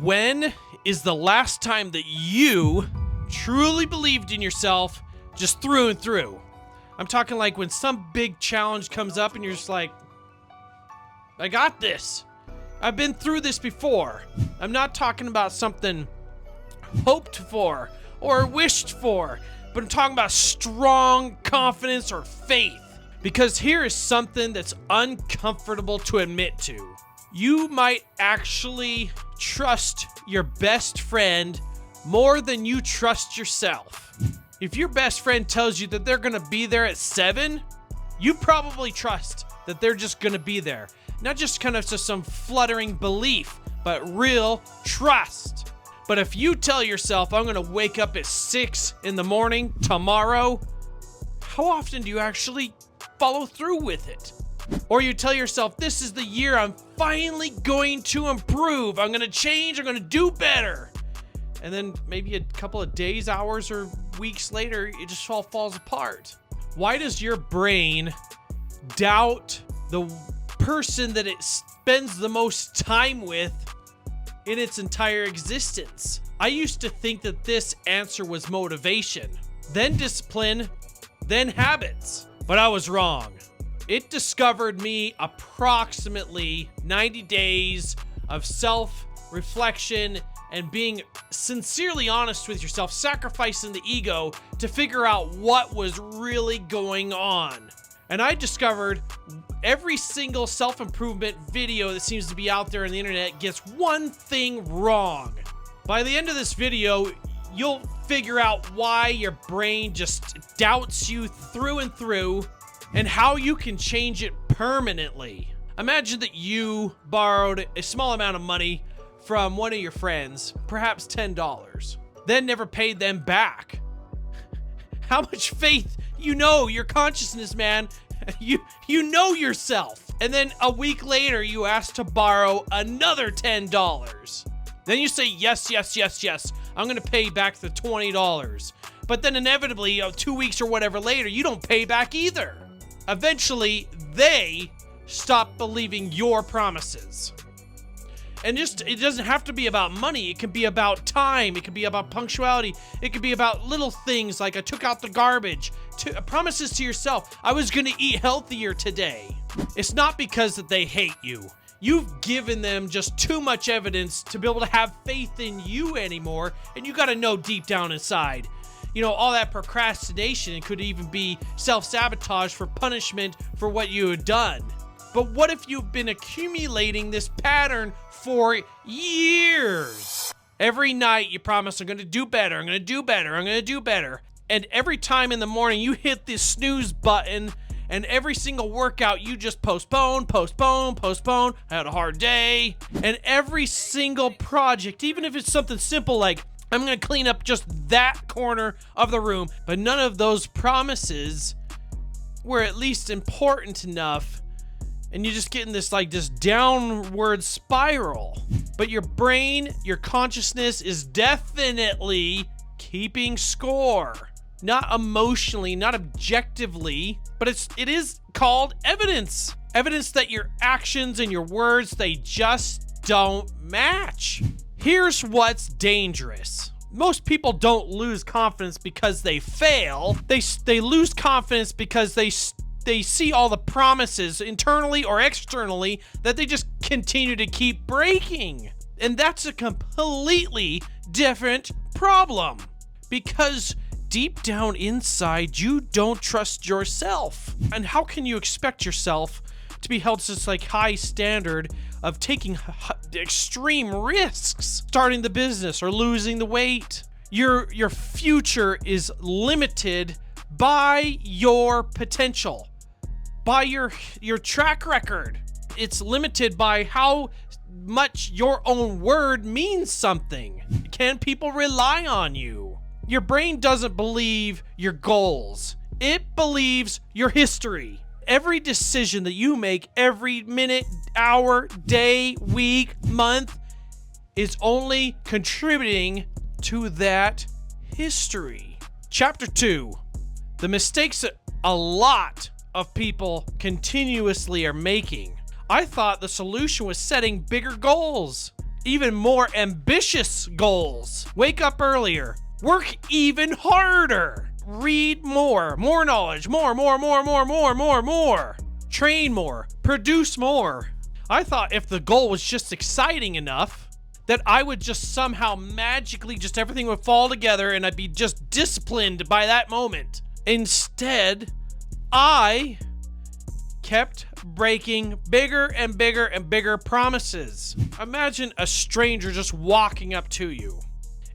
When is the last time that you truly believed in yourself just through and through? I'm talking like when some big challenge comes up and you're just like, I got this. I've been through this before. I'm not talking about something hoped for or wished for, but I'm talking about strong confidence or faith. Because here is something that's uncomfortable to admit to. You might actually trust your best friend more than you trust yourself. If your best friend tells you that they're gonna be there at 7, you probably trust that they're just gonna be there. Not just kind of just some fluttering belief, but real trust. But if you tell yourself, I'm gonna wake up at 6 in the morning tomorrow, how often do you actually follow through with it? Or you tell yourself, this is the year I'm finally going to improve. I'm gonna change, I'm gonna do better. And then maybe a couple of days, hours, or weeks later, it just all falls apart. Why does your brain doubt the person that it spends the most time with in its entire existence? I used to think that this answer was motivation, then discipline, then habits. But I was wrong. It discovered me approximately 90 days of self-reflection and being sincerely honest with yourself, sacrificing the ego to figure out what was really going on. And I discovered every single self-improvement video that seems to be out there on the internet gets one thing wrong. By the end of this video, you'll figure out why your brain just doubts you through and through and how you can change it permanently. Imagine that you borrowed a small amount of money from one of your friends, perhaps $10, then never paid them back. How much faith, your consciousness, man, you know yourself. And then a week later, you ask to borrow another $10. Then you say, yes, I'm gonna pay back the $20. But then inevitably, 2 weeks or whatever later, you don't pay back either. Eventually, they stop believing your promises. And it doesn't have to be about money. It can be about time. It can be about punctuality. It could be about little things like I took out the garbage. Promises to yourself, I was gonna eat healthier today. It's not because that they hate you. You've given them just too much evidence to be able to have faith in you anymore, and you gotta know deep down inside. All that procrastination could even be self-sabotage for punishment for what you had done. But what if you've been accumulating this pattern for years? Every night you promise, I'm gonna do better, I'm gonna do better, I'm gonna do better. And every time in the morning you hit this snooze button, and every single workout you just postpone. I had a hard day. And every single project, even if it's something simple like, I'm gonna clean up just that corner of the room, but none of those promises were at least important enough, and you're just getting this downward spiral. But your brain, your consciousness is definitely keeping score. Not emotionally, not objectively, but it is called evidence. Evidence that your actions and your words, they just don't match. Here's what's dangerous. Most people don't lose confidence because they fail. They lose confidence because they see all the promises internally or externally that they just continue to keep breaking. And that's a completely different problem, because deep down inside, you don't trust yourself. And how can you expect yourself to be held to this high standard of taking extreme risks, starting the business or losing the weight? Your future is limited by your potential, by your track record. It's limited by how much your own word means something. Can people rely on you? Your brain doesn't believe your goals. It believes your history. Every decision that you make every minute, hour, day, week, month is only contributing to that history. Chapter 2, the mistakes that a lot of people continuously are making. I thought the solution was setting bigger goals, even more ambitious goals. Wake up earlier. Work even harder. Read more knowledge, more. Train more, produce more. I thought if the goal was just exciting enough that I would just somehow magically just everything would fall together and I'd be just disciplined by that moment. Instead, I kept breaking bigger and bigger promises. Imagine a stranger just walking up to you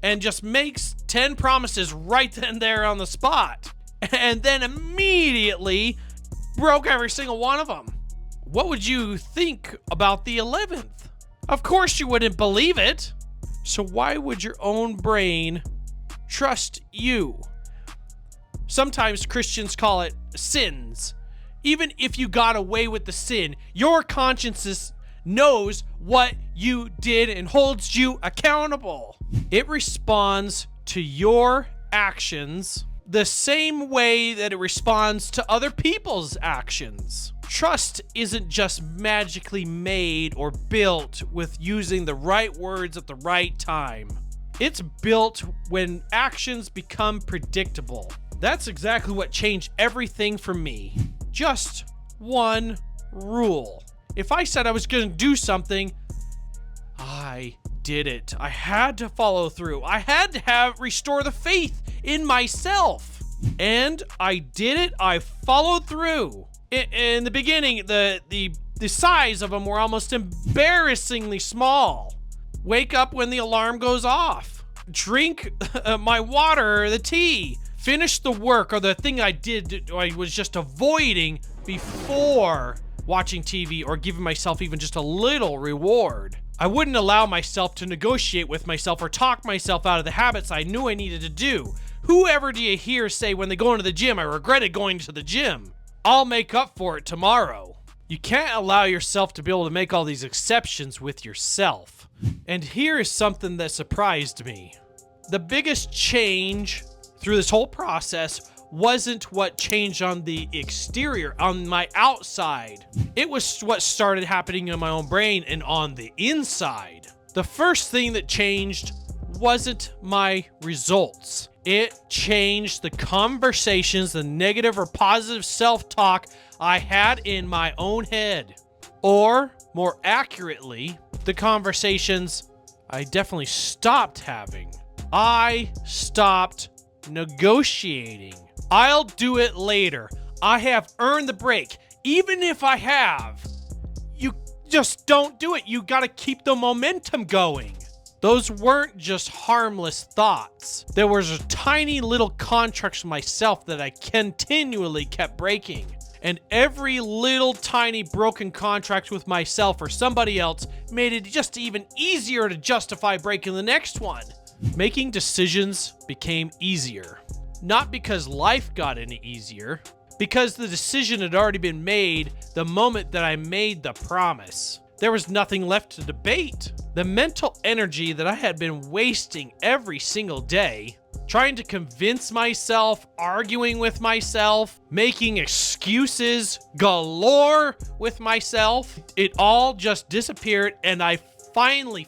and just makes 10 promises right then and there on the spot, and then immediately broke every single one of them. What would you think about the 11th? Of course you wouldn't believe it. So why would your own brain trust you? Sometimes Christians call it sins. Even if you got away with the sin, your conscience knows what you did and holds you accountable. It responds to your actions the same way that it responds to other people's actions. Trust isn't just magically made or built with using the right words at the right time. It's built when actions become predictable. That's exactly what changed everything for me. Just one rule. If I said I was going to do something, I did it. I had to follow through. I had to restore the faith in myself. And I did it. I followed through. In the beginning, the size of them were almost embarrassingly small. Wake up when the alarm goes off. Drink my water or the tea. Finish the work or the thing I was just avoiding before watching TV or giving myself even just a little reward. I wouldn't allow myself to negotiate with myself or talk myself out of the habits I knew I needed to do. Whoever do you hear say when they go into the gym, I regretted going to the gym? I'll make up for it tomorrow. You can't allow yourself to be able to make all these exceptions with yourself. And here is something that surprised me. The biggest change through this whole process wasn't what changed on the exterior, on my outside. It was what started happening in my own brain and on the inside. The first thing that changed wasn't my results. It changed the conversations, the negative or positive self-talk I had in my own head. Or, more accurately, the conversations I definitely stopped having. I stopped negotiating. I'll do it later. I have earned the break. Even if I have, you just don't do it. You gotta keep the momentum going. Those weren't just harmless thoughts. There was a tiny little contracts with myself that I continually kept breaking. And every little tiny broken contract with myself or somebody else made it just even easier to justify breaking the next one. Making decisions became easier. Not because life got any easier, because the decision had already been made the moment that I made the promise. There was nothing left to debate. The mental energy that I had been wasting every single day, trying to convince myself, arguing with myself, making excuses galore with myself, it all just disappeared, and I finally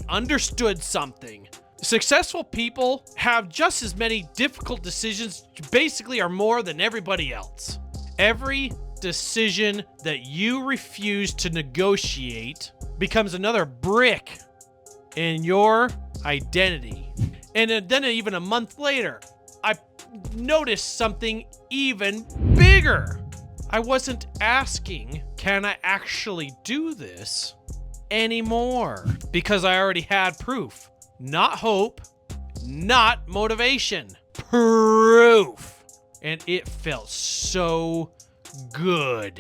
understood something. Successful people have just as many difficult decisions, basically are more than everybody else. Every decision that you refuse to negotiate becomes another brick in your identity. And then even a month later, I noticed something even bigger. I wasn't asking, can I actually do this anymore? Because I already had proof. Not hope, not motivation. Proof. And it felt so good.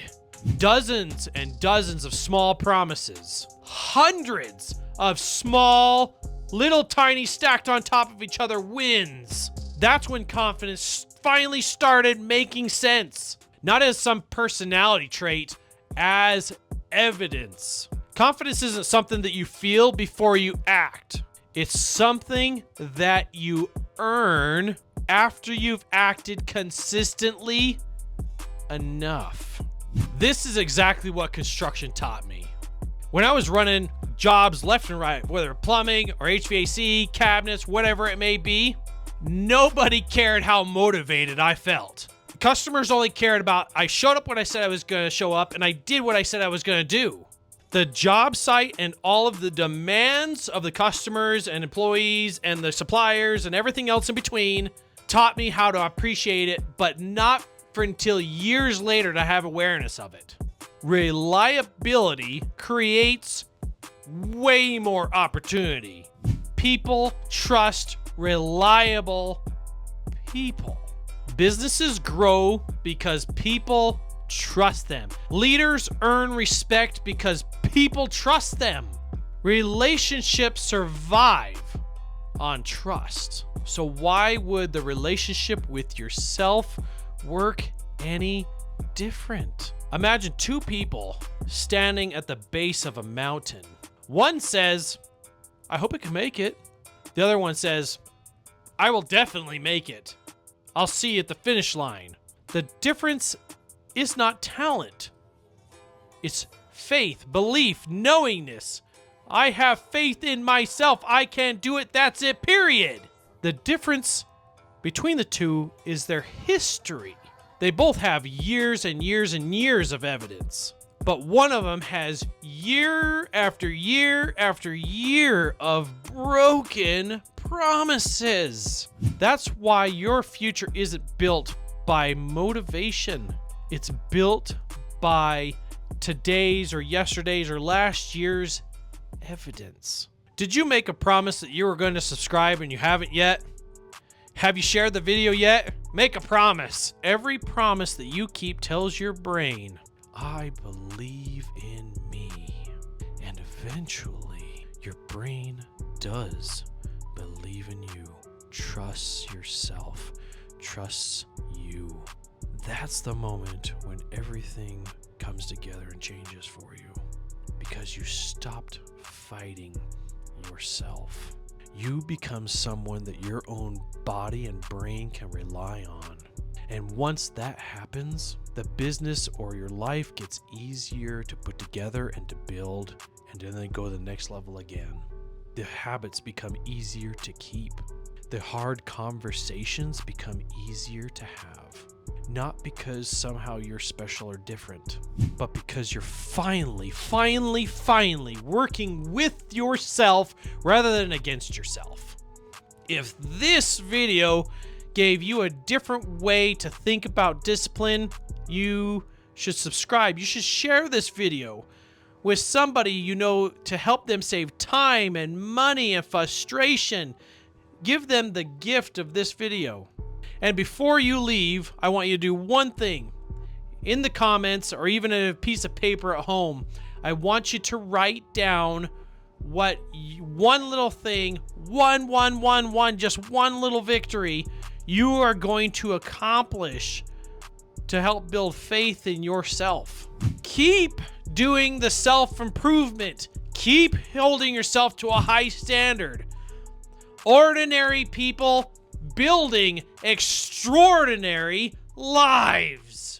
Dozens and dozens of small promises. Hundreds of small, little tiny stacked on top of each other wins. That's when confidence finally started making sense. Not as some personality trait, as evidence. Confidence isn't something that you feel before you act. It's something that you earn after you've acted consistently enough. This is exactly what construction taught me. When I was running jobs left and right, whether plumbing or HVAC, cabinets, whatever it may be, nobody cared how motivated I felt. Customers only cared about I showed up when I said I was going to show up and I did what I said I was going to do. The job site and all of the demands of the customers and employees and the suppliers and everything else in between taught me how to appreciate it, but not for until years later to have awareness of it. Reliability creates way more opportunity. People trust reliable people. Businesses grow because people trust them. Leaders earn respect because people trust them. Relationships survive on trust. So why would the relationship with yourself work any different? Imagine two people standing at the base of a mountain. One says, I hope I can make it. The other one says, I will definitely make it. I'll see you at the finish line. The difference is not talent. It's faith, belief, knowingness. I have faith in myself. I can do it. That's it, period. The difference between the two is their history. They both have years and years and years of evidence. But one of them has year after year after year of broken promises. That's why your future isn't built by motivation. It's built by today's or yesterday's or last year's evidence. Did you make a promise that you were going to subscribe and you haven't yet? Have you shared the video yet? Make a promise. Every promise that you keep tells your brain, I believe in me. And eventually, your brain does believe in you. Trusts yourself. Trusts you. That's the moment when everything comes together and changes for you. Because you stopped fighting yourself. You become someone that your own body and brain can rely on. And once that happens, the business or your life gets easier to put together and to build, and then go to the next level again. The habits become easier to keep. The hard conversations become easier to have. Not because somehow you're special or different, but because you're finally working with yourself rather than against yourself. If this video gave you a different way to think about discipline, you should subscribe. You should share this video with somebody you know to help them save time and money and frustration. Give them the gift of this video. And before you leave, I want you to do one thing. In the comments or even a piece of paper at home, I want you to write down what one little thing, just one little victory you are going to accomplish to help build faith in yourself. Keep doing the self-improvement. Keep holding yourself to a high standard. Ordinary people building extraordinary lives.